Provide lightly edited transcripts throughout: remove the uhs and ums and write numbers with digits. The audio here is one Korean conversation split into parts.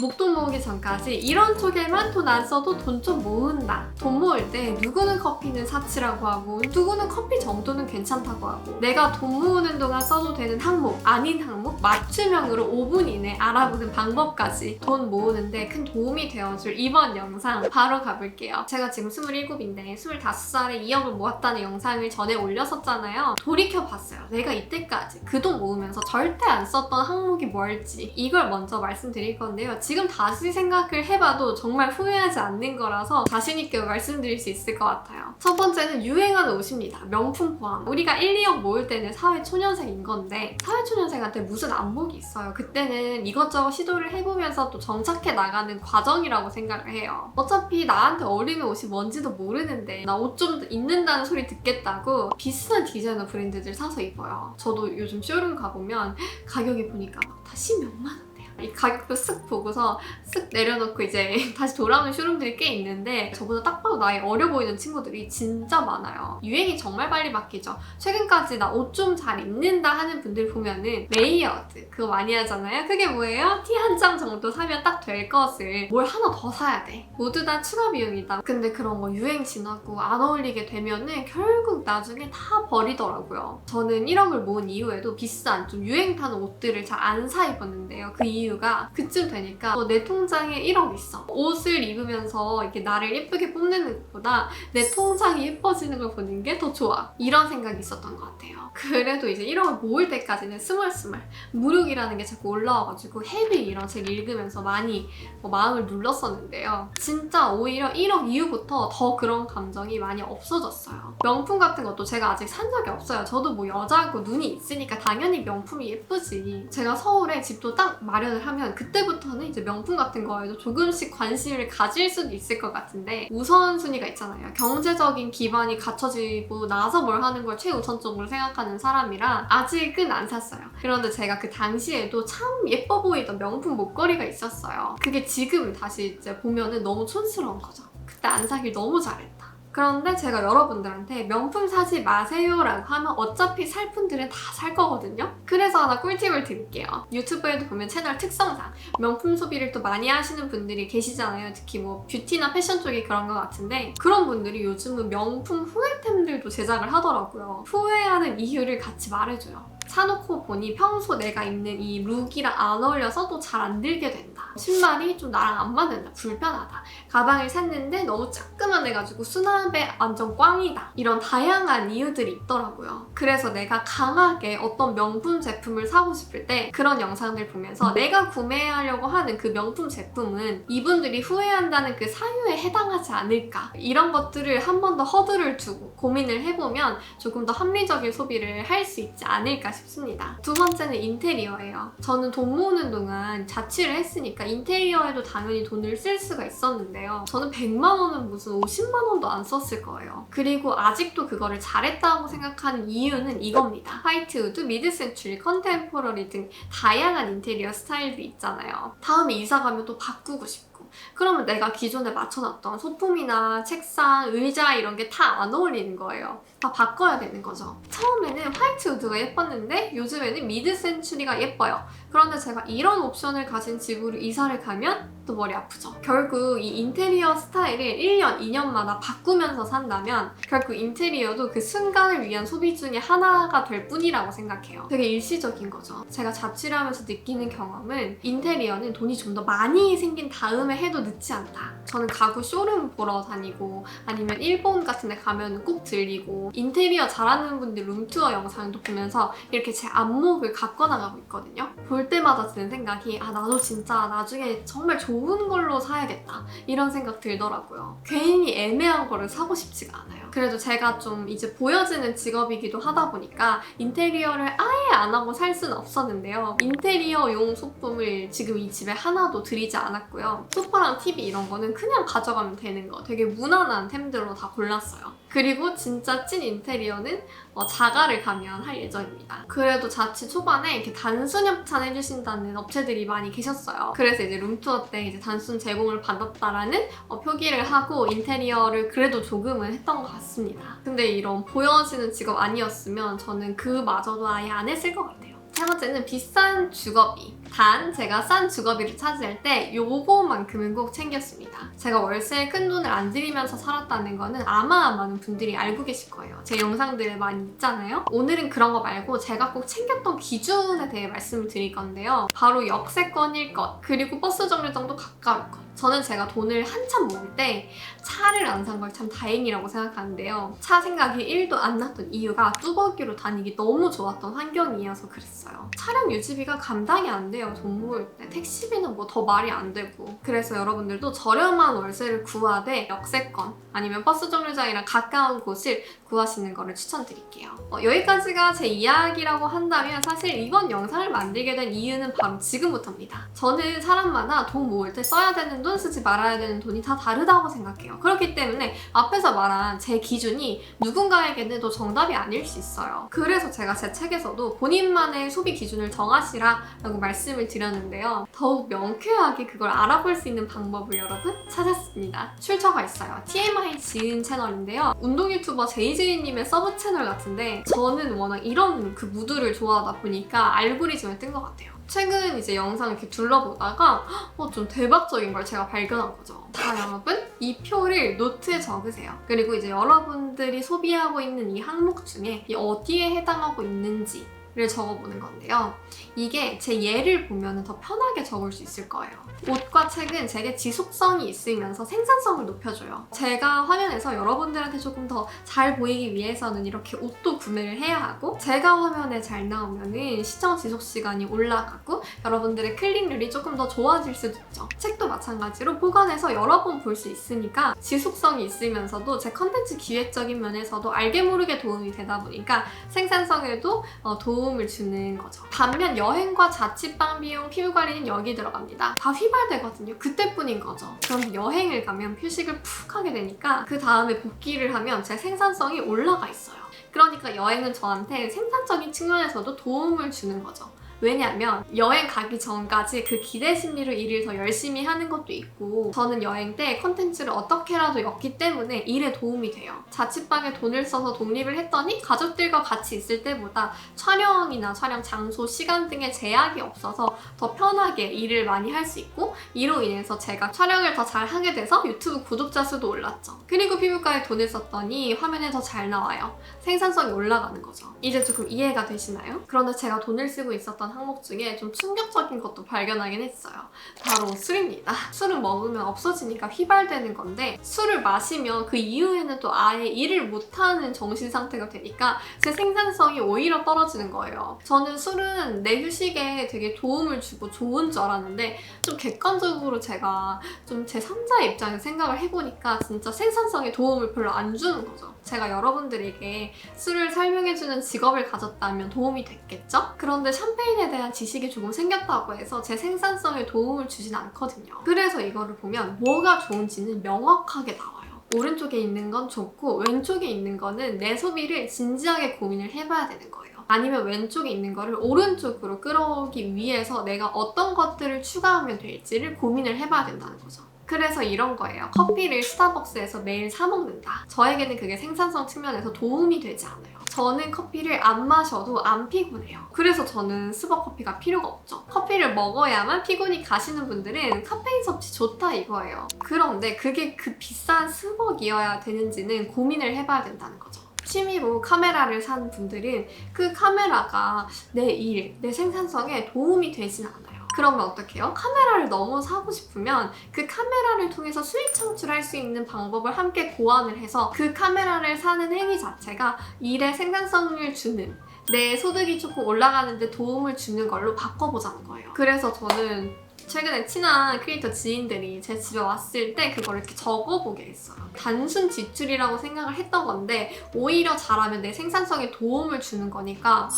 목돈 모으기 전까지 이런 쪽에만 돈 안 써도 돈 좀 모은다. 돈 모을 때 누구는 커피는 사치라고 하고 누구는 커피 정도는 괜찮다고 하고 내가 돈 모으는 동안 써도 되는 항목, 아닌 항목 맞춤형으로 5분 이내 알아보는 방법까지 돈 모으는데 큰 도움이 되어줄 이번 영상 바로 가볼게요. 제가 지금 27인데 25살에 2억을 모았다는 영상을 전에 올렸었잖아요. 돌이켜봤어요. 내가 이때까지 그 돈 모으면서 절대 안 썼던 항목이 뭘지 이걸 먼저 말씀드릴 건데요. 지금 다시 생각을 해봐도 정말 후회하지 않는 거라서 자신있게 말씀드릴 수 있을 것 같아요. 첫 번째는 유행하는 옷입니다. 명품 포함. 우리가 1, 2억 모을 때는 사회초년생인 건데 사회초년생한테 무슨 안목이 있어요. 그때는 이것저것 시도를 해보면서 또 정착해 나가는 과정이라고 생각을 해요. 어차피 나한테 어울리는 옷이 뭔지도 모르는데 나 옷 좀 입는다는 소리 듣겠다고 비싼 디자이너 브랜드들 사서 입어요. 저도 요즘 쇼룸 가보면 가격이 보니까 막 다 10몇만 원. 이 가격표 쓱 보고서 쓱 내려놓고 이제 다시 돌아오는 쇼룸들이 꽤 있는데 저보다 딱 봐도 나이 어려 보이는 친구들이 진짜 많아요. 유행이 정말 빨리 바뀌죠. 최근까지 나 옷 좀 잘 입는다 하는 분들 보면은 레이어드 그거 많이 하잖아요. 그게 뭐예요? 티 한 장 정도 사면 딱 될 것을 뭘 하나 더 사야 돼. 모두 다 추가 비용이다. 근데 그런 거 유행 지나고 안 어울리게 되면은 결국 나중에 다 버리더라고요. 저는 1억을 모은 이후에도 비싼 좀 유행 타는 옷들을 잘 안 사 입었는데요. 그 이유가 그쯤 되니까 내 통장에 1억 있어. 옷을 입으면서 이렇게 나를 예쁘게 뽐내는 것보다 내 통장이 예뻐지는 걸 보는 게 더 좋아. 이런 생각이 있었던 것 같아요. 그래도 이제 1억을 모을 때까지는 스멀스멀 무력이라는 게 자꾸 올라와가지고 헤비 이런 책 읽으면서 많이 마음을 눌렀었는데요. 진짜 오히려 1억 이후부터 더 그런 감정이 많이 없어졌어요. 명품 같은 것도 제가 아직 산 적이 없어요. 저도 뭐 여자고 눈이 있으니까 당연히 명품이 예쁘지. 제가 서울에 집도 딱 마련을 하면 그때부터는 이제 명품 같은 거에도 조금씩 관심을 가질 수도 있을 것 같은데 우선순위가 있잖아요. 경제적인 기반이 갖춰지고 나서 뭘 하는 걸 최우선적으로 생각하는 사람이라 아직은 안 샀어요. 그런데 제가 그 당시에도 참 예뻐 보이던 명품 목걸이가 있었어요. 그게 지금 다시 이제 보면은 너무 촌스러운 거죠. 그때 안 사길 너무 잘했다. 그런데 제가 여러분들한테 명품 사지 마세요 라고 하면 어차피 살 분들은 다 살 거거든요. 그래서 하나 꿀팁을 드릴게요. 유튜브에도 보면 채널 특성상 명품 소비를 또 많이 하시는 분들이 계시잖아요. 특히 뭐 뷰티나 패션 쪽이 그런 것 같은데 그런 분들이 요즘은 명품 후회템들도 제작을 하더라고요. 후회하는 이유를 같이 말해줘요. 사놓고 보니 평소 내가 입는 이 룩이랑 안 어울려서 또 잘 안 들게 된다. 신발이 좀 나랑 안 맞는다. 불편하다. 가방을 샀는데 너무 조그만 해가지고 수납에 완전 꽝이다. 이런 다양한 이유들이 있더라고요. 그래서 내가 강하게 어떤 명품 제품을 사고 싶을 때 그런 영상들 보면서 내가 구매하려고 하는 그 명품 제품은 이분들이 후회한다는 그 사유에 해당하지 않을까. 이런 것들을 한 번 더 허들을 두고 고민을 해보면 조금 더 합리적인 소비를 할 수 있지 않을까 싶습니다. 두 번째는 인테리어예요. 저는 돈 모으는 동안 자취를 했으니까 인테리어에도 당연히 돈을 쓸 수가 있었는데요. 저는 100만 원은 무슨 50만 원도 안 썼을 거예요. 그리고 아직도 그거를 잘했다고 생각하는 이유는 이겁니다. 화이트우드, 미드센추리, 컨템포러리 등 다양한 인테리어 스타일들이 있잖아요. 다음에 이사 가면 또 바꾸고 싶고 그러면 내가 기존에 맞춰놨던 소품이나 책상, 의자 이런 게 다 안 어울리는 거예요. 다 바꿔야 되는 거죠. 처음에는 화이트우드가 예뻤는데 요즘에는 미드센추리가 예뻐요. 그런데 제가 이런 옵션을 가진 집으로 이사를 가면 또 머리 아프죠. 결국 이 인테리어 스타일을 1년, 2년마다 바꾸면서 산다면 결국 인테리어도 그 순간을 위한 소비 중에 하나가 될 뿐이라고 생각해요. 되게 일시적인 거죠. 제가 자취를 하면서 느끼는 경험은 인테리어는 돈이 좀 더 많이 생긴 다음에 해도 늦지 않다. 저는 가구 쇼룸 보러 다니고 아니면 일본 같은 데 가면 꼭 들리고 인테리어 잘하는 분들 룸투어 영상도 보면서 이렇게 제 안목을 가꿔나가고 있거든요. 볼 때마다 드는 생각이 나도 진짜 나중에 정말 좋은 걸로 사야겠다 이런 생각 들더라고요. 괜히 애매한 거를 사고 싶지가 않아요. 그래도 제가 좀 이제 보여지는 직업이기도 하다 보니까 인테리어를 아예 안 하고 살 수는 없었는데요. 인테리어용 소품을 지금 이 집에 하나도 들이지 않았고요. 소파랑 TV 이런 거는 그냥 가져가면 되는 거 되게 무난한 템들로 다 골랐어요. 그리고 진짜 찐 인테리어는 자가를 가면 할 예정입니다. 그래도 자취 초반에 이렇게 단순 협찬 해주신다는 업체들이 많이 계셨어요. 그래서 이제 룸투어 때 이제 단순 제공을 받았다라는 표기를 하고 인테리어를 그래도 조금은 했던 것 같습니다. 근데 이런 보여지는 직업 아니었으면 저는 그마저도 아예 안 했을 것 같아요. 세 번째는 비싼 주거비. 단 제가 싼 주거비를 차지할 때 요거만큼은 꼭 챙겼습니다. 제가 월세에 큰 돈을 안 들이면서 살았다는 거는 아마 많은 분들이 알고 계실 거예요. 제 영상들에 많이 있잖아요. 오늘은 그런 거 말고 제가 꼭 챙겼던 기준에 대해 말씀을 드릴 건데요. 바로 역세권일 것, 그리고 버스 정류장도 가까울 것. 저는 제가 돈을 한참 모을 때 차를 안 산 걸 참 다행이라고 생각하는데요. 차 생각이 1도 안 났던 이유가 뚜벅이로 다니기 너무 좋았던 환경이어서 그랬어요. 차량 유지비가 감당이 안 돼요. 돈 모을 때. 택시비는 뭐 더 말이 안 되고. 그래서 여러분들도 저렴한 월세를 구하되 역세권 아니면 버스 정류장이랑 가까운 곳을 구하시는 거를 추천드릴게요. 여기까지가 제 이야기라고 한다면 사실 이번 영상을 만들게 된 이유는 바로 지금부터입니다. 저는 사람마다 돈 모을 때 써야 되는 돈, 쓰지 말아야 되는 돈이 다 다르다고 생각해요. 그렇기 때문에 앞에서 말한 제 기준이 누군가에게는 또 정답이 아닐 수 있어요. 그래서 제가 제 책에서도 본인만의 소비 기준을 정하시라고 말씀을 드렸는데요. 더욱 명쾌하게 그걸 알아볼 수 있는 방법을 여러분 찾았습니다. 출처가 있어요. TMI 지은 채널인데요. 운동 유튜버 JJ님의 서브 채널 같은데 저는 워낙 이런 그 무드를 좋아하다 보니까 알고리즘에 뜬 것 같아요. 최근 이제 영상 이렇게 둘러보다가 좀 대박적인 걸 제가 발견한 거죠. 자, 여러분 이 표를 노트에 적으세요. 그리고 이제 여러분들이 소비하고 있는 이 항목 중에 어디에 해당하고 있는지 를 적어보는 건데요. 이게 제 예를 보면 더 편하게 적을 수 있을 거예요. 옷과 책은 제게 지속성이 있으면서 생산성을 높여줘요. 제가 화면에서 여러분들한테 조금 더 잘 보이기 위해서는 이렇게 옷도 구매를 해야 하고 제가 화면에 잘 나오면은 시청 지속 시간이 올라가고 여러분들의 클릭률이 조금 더 좋아질 수도 있죠. 책도 마찬가지로 보관해서 여러 번 볼 수 있으니까 지속성이 있으면서도 제 컨텐츠 기획적인 면에서도 알게 모르게 도움이 되다 보니까 생산성에도 도움을 주는 거죠. 반면 여행과 자취방 비용, 피부관리는 여기 들어갑니다. 다 휘발되거든요. 그때뿐인 거죠. 그럼 여행을 가면 휴식을 푹 하게 되니까 그 다음에 복귀를 하면 제 생산성이 올라가 있어요. 그러니까 여행은 저한테 생산적인 측면에서도 도움을 주는 거죠. 왜냐면 여행 가기 전까지 그 기대 심리로 일을 더 열심히 하는 것도 있고 저는 여행 때 컨텐츠를 어떻게라도 엮기 때문에 일에 도움이 돼요. 자취방에 돈을 써서 독립을 했더니 가족들과 같이 있을 때보다 촬영이나 촬영 장소, 시간 등의 제약이 없어서 더 편하게 일을 많이 할 수 있고 이로 인해서 제가 촬영을 더 잘 하게 돼서 유튜브 구독자 수도 올랐죠. 그리고 피부과에 돈을 썼더니 화면에 더 잘 나와요. 생산성이 올라가는 거죠. 이제 조금 이해가 되시나요? 그런데 제가 돈을 쓰고 있었던 항목 중에 좀 충격적인 것도 발견하긴 했어요. 바로 술입니다. 술은 먹으면 없어지니까 휘발되는 건데 술을 마시면 그 이후에는 또 아예 일을 못하는 정신 상태가 되니까 제 생산성이 오히려 떨어지는 거예요. 저는 술은 내 휴식에 되게 도움을 주고 좋은 줄 알았는데 좀 객관적으로 제가 좀 제 3자의 입장에서 생각을 해보니까 진짜 생산성에 도움을 별로 안 주는 거죠. 제가 여러분들에게 술을 설명해주는 직업을 가졌다면 도움이 됐겠죠? 그런데 샴페인에 대한 지식이 조금 생겼다고 해서 제 생산성에 도움을 주진 않거든요. 그래서 이거를 보면 뭐가 좋은지는 명확하게 나와요. 오른쪽에 있는 건 좋고 왼쪽에 있는 거는 내 소비를 진지하게 고민을 해봐야 되는 거예요. 아니면 왼쪽에 있는 거를 오른쪽으로 끌어오기 위해서 내가 어떤 것들을 추가하면 될지를 고민을 해봐야 된다는 거죠. 그래서 이런 거예요. 커피를 스타벅스에서 매일 사 먹는다. 저에게는 그게 생산성 측면에서 도움이 되지 않아요. 저는 커피를 안 마셔도 안 피곤해요. 그래서 저는 스벅커피가 필요가 없죠. 커피를 먹어야만 피곤이 가시는 분들은 카페인 섭취 좋다 이거예요. 그런데 그게 그 비싼 스벅이어야 되는지는 고민을 해봐야 된다는 거죠. 취미로 카메라를 산 분들은 그 카메라가 내 일, 내 생산성에 도움이 되진 않아요. 그러면 어떡해요? 카메라를 너무 사고 싶으면 그 카메라를 통해서 수익 창출할 수 있는 방법을 함께 고안을 해서 그 카메라를 사는 행위 자체가 일에 생산성을 주는 내 소득이 조금 올라가는 데 도움을 주는 걸로 바꿔보자는 거예요. 그래서 저는 최근에 친한 크리에이터 지인들이 제 집에 왔을 때 그걸 이렇게 적어보게 했어요. 단순 지출이라고 생각을 했던 건데 오히려 잘하면 내 생산성에 도움을 주는 거니까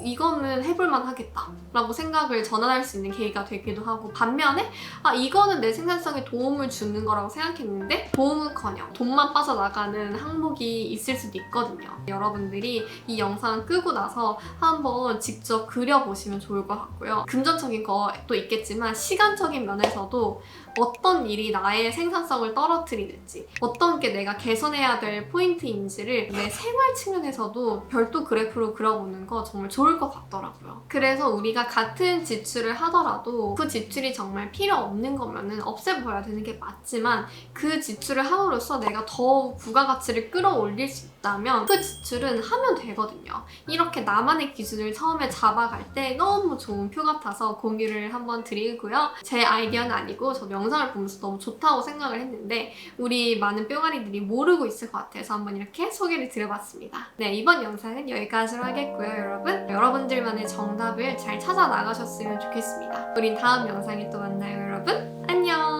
이거는 해볼만 하겠다 라고 생각을 전환할 수 있는 계기가 되기도 하고 반면에 이거는 내 생산성에 도움을 주는 거라고 생각했는데 도움은커녕 돈만 빠져나가는 항목이 있을 수도 있거든요. 여러분들이 이 영상 끄고 나서 한번 직접 그려보시면 좋을 것 같고요. 금전적인 것도 있겠지만 시간적인 면에서도 어떤 일이 나의 생산성을 떨어뜨리는지, 어떤 게 내가 개선해야 될 포인트인지를 내 생활 측면에서도 별도 그래프로 그려보는 거 정말 좋을 것 같더라고요. 그래서 우리가 같은 지출을 하더라도 그 지출이 정말 필요 없는 거면은 없애버려야 되는 게 맞지만, 그 지출을 함으로써 내가 더욱 부가가치를 끌어올릴 수 있다면 그 지출은 하면 되거든요. 이렇게 나만의 기준을 처음에 잡아갈 때 너무 좋은 표 같아서 공유를 한번 드리고요. 제 아이디어는 아니고 저도 영상을 보면서 너무 좋다고 생각을 했는데 우리 많은 뿅아리들이 모르고 있을 것 같아서 한번 이렇게 소개를 드려봤습니다. 네, 이번 영상은 여기까지로 하겠고요, 여러분. 여러분들만의 정답을 잘 찾아 나가셨으면 좋겠습니다. 우린 다음 영상에 또 만나요, 여러분. 안녕!